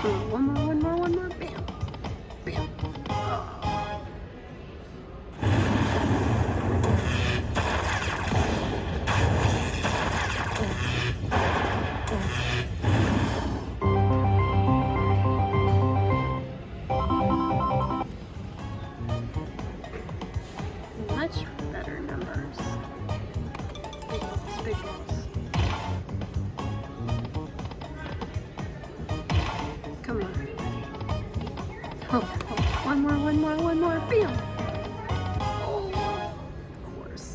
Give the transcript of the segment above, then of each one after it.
One more. Bam. Bam. Oh. Much better numbers. Big balls. Come on. Oh, one more. Bam! Oh, of course.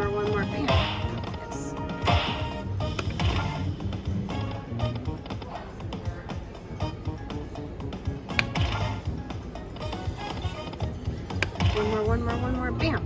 One more. Bam. Yes. One more. Bam.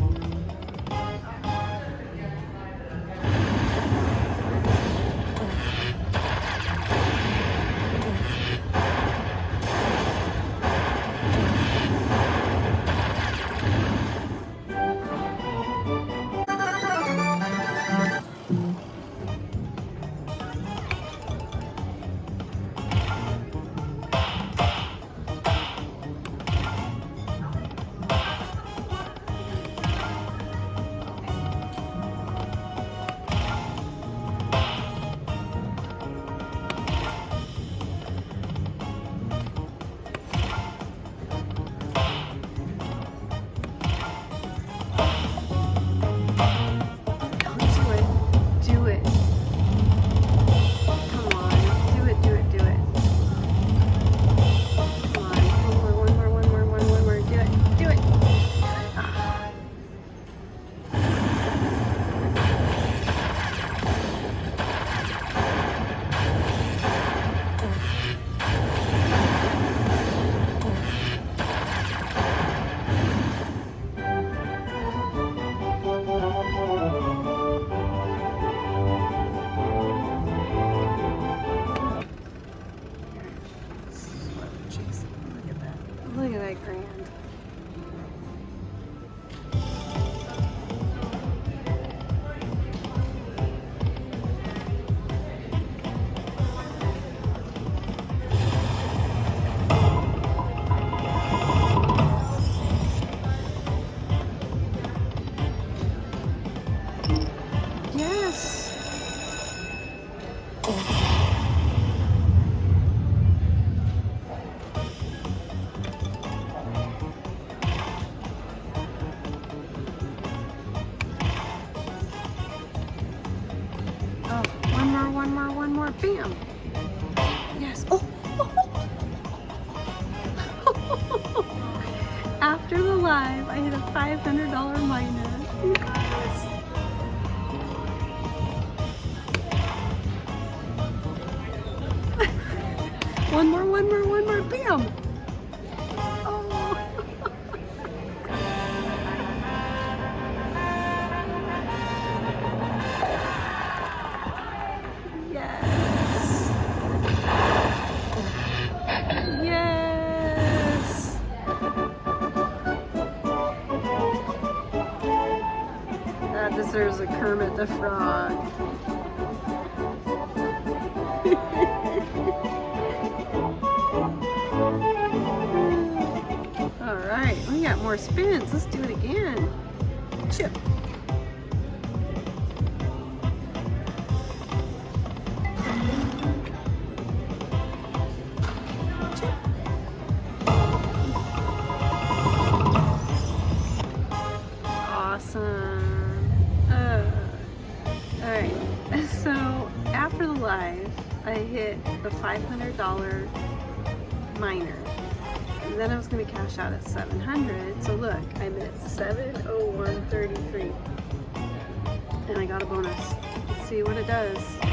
Look at that grand. Yes. One more. Bam. Yes. Oh. After the live, I hit a $500 minus. Yes. One more. Bam. Oh. Yes. That deserves a Kermit the Frog. Alright, we got more spins. Let's do it again. Chip. Alright, so after the live, I hit the $500 minor. And then I was going to cash out at 700. So look, I'm at 701.33. And I got a bonus. Let's see what it does.